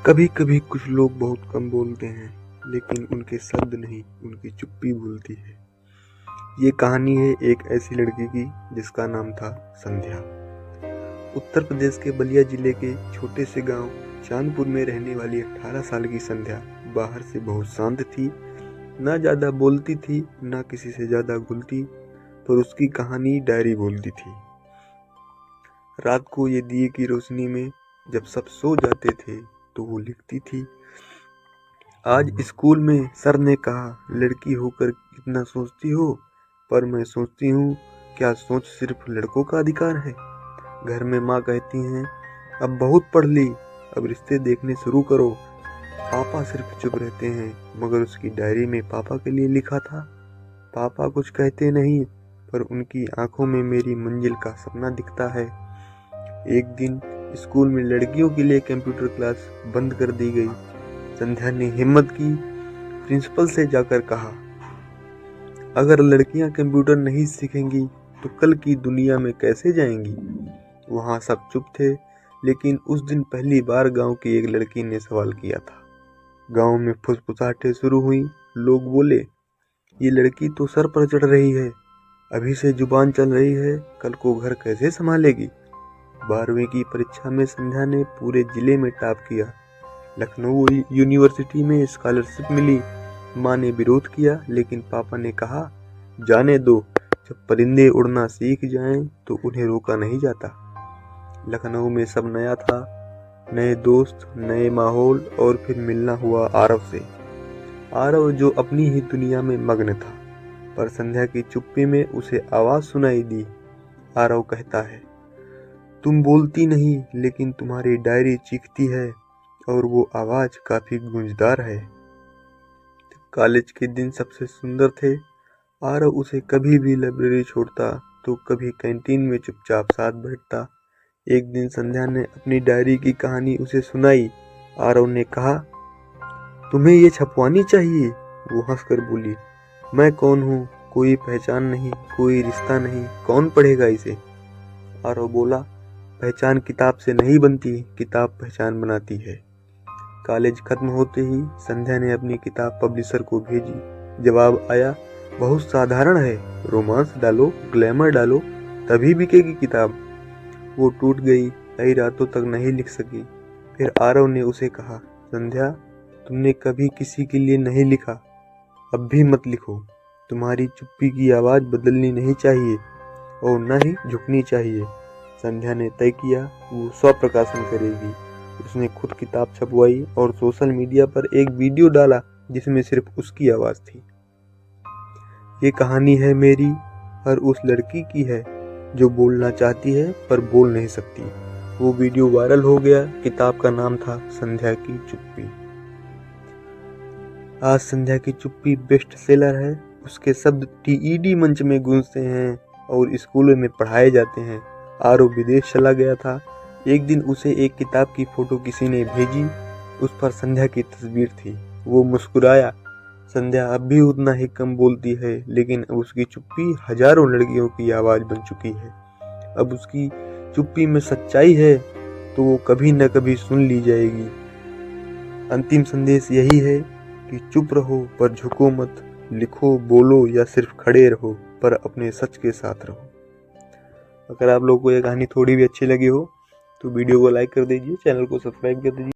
कभी कभी कुछ लोग बहुत कम बोलते हैं, लेकिन उनके शब्द नहीं, उनकी चुप्पी बोलती है। ये कहानी है एक ऐसी लड़की की जिसका नाम था संध्या। उत्तर प्रदेश के बलिया जिले के छोटे से गांव चांदपुर में रहने वाली 18 साल की संध्या बाहर से बहुत शांत थी। ना ज्यादा बोलती थी, ना किसी से ज्यादा घुलती, पर उसकी कहानी डायरी बोलती थी। रात को ये दिए की रोशनी में जब सब सो जाते थे तो वो लिखती थी। आज स्कूल में सर ने कहा, लड़की होकर कितना सोचती हो, पर मैं सोचती हूँ क्या सोच सिर्फ लड़कों का अधिकार है। घर में माँ कहती हैं, अब बहुत पढ़ ली, अब रिश्ते देखने शुरू करो। पापा सिर्फ चुप रहते हैं, मगर उसकी डायरी में पापा के लिए लिखा था। पापा कुछ कहते नहीं, पर उनकी आंखों में मेरी मंजिल का सपना दिखता है। एक दिन स्कूल में लड़कियों के लिए कंप्यूटर क्लास बंद कर दी गई। संध्या ने हिम्मत की, प्रिंसिपल से जाकर कहा, अगर लड़कियां कंप्यूटर नहीं सीखेंगी तो कल की दुनिया में कैसे जाएंगी। वहां सब चुप थे, लेकिन उस दिन पहली बार गांव की एक लड़की ने सवाल किया था। गांव में फुसफुसाहटें शुरू हुई। लोग बोले, ये लड़की तो सर पर चढ़ रही है, अभी से जुबान चल रही है, कल को घर कैसे संभालेगी। 12वीं की परीक्षा में संध्या ने पूरे जिले में टॉप किया। लखनऊ यूनिवर्सिटी में स्कॉलरशिप मिली। माँ ने विरोध किया, लेकिन पापा ने कहा, जाने दो, जब परिंदे उड़ना सीख जाएं तो उन्हें रोका नहीं जाता। लखनऊ में सब नया था, नए दोस्त, नए माहौल, और फिर मिलना हुआ आरव से। आरव जो अपनी ही दुनिया में मग्न था, पर संध्या की चुप्पी में उसे आवाज सुनाई दी। आरव कहता है, तुम बोलती नहीं, लेकिन तुम्हारी डायरी चीखती है, और वो आवाज काफी गूंजदार है। कॉलेज के दिन सबसे सुंदर थे। आरव उसे कभी भी लाइब्रेरी छोड़ता तो कभी कैंटीन में चुपचाप साथ बैठता। एक दिन संध्या ने अपनी डायरी की कहानी उसे सुनाई। आरव ने कहा, तुम्हें ये छपवानी चाहिए। वो हंसकर बोली, मैं कौन हूँ, कोई पहचान नहीं, कोई रिश्ता नहीं, कौन पढ़ेगा इसे। आरव बोला, पहचान किताब से नहीं बनती, किताब पहचान बनाती है। कॉलेज खत्म होते ही संध्या ने अपनी किताब पब्लिशर को भेजी। जवाब आया, बहुत साधारण है, रोमांस डालो, ग्लैमर डालो, तभी बिकेगी किताब। वो टूट गई, कई रातों तक नहीं लिख सकी। फिर आरव ने उसे कहा, संध्या, तुमने कभी किसी के लिए नहीं लिखा, अब भी मत लिखो। तुम्हारी चुप्पी की आवाज बदलनी नहीं चाहिए, और न ही झुकनी चाहिए। संध्या ने तय किया, वो स्वप्रकाशन करेगी। उसने खुद किताब छपवाई और सोशल मीडिया पर एक वीडियो डाला जिसमें सिर्फ उसकी आवाज थी। ये कहानी है मेरी, हर उस लड़की की है जो बोलना चाहती है पर बोल नहीं सकती। वो वीडियो वायरल हो गया। किताब का नाम था संध्या की चुप्पी। आज संध्या की चुप्पी बेस्ट सेलर है। उसके शब्द टीईडी मंच में गूंजते हैं और स्कूलों में पढ़ाए जाते हैं। आरव विदेश चला गया था। एक दिन उसे एक किताब की फोटो किसी ने भेजी। उस पर संध्या की तस्वीर थी। वो मुस्कुराया। संध्या अब भी उतना ही कम बोलती है, लेकिन अब उसकी चुप्पी हजारों लड़कियों की आवाज बन चुकी है। अब उसकी चुप्पी में सच्चाई है तो वो कभी न कभी सुन ली जाएगी। अंतिम संदेश यही है कि चुप रहो पर झुको मत, लिखो, बोलो, या सिर्फ खड़े रहो पर अपने सच के साथ रहो। अगर आप लोगों को यह कहानी थोड़ी भी अच्छी लगी हो तो वीडियो को लाइक कर दीजिए, चैनल को सब्सक्राइब कर दीजिए।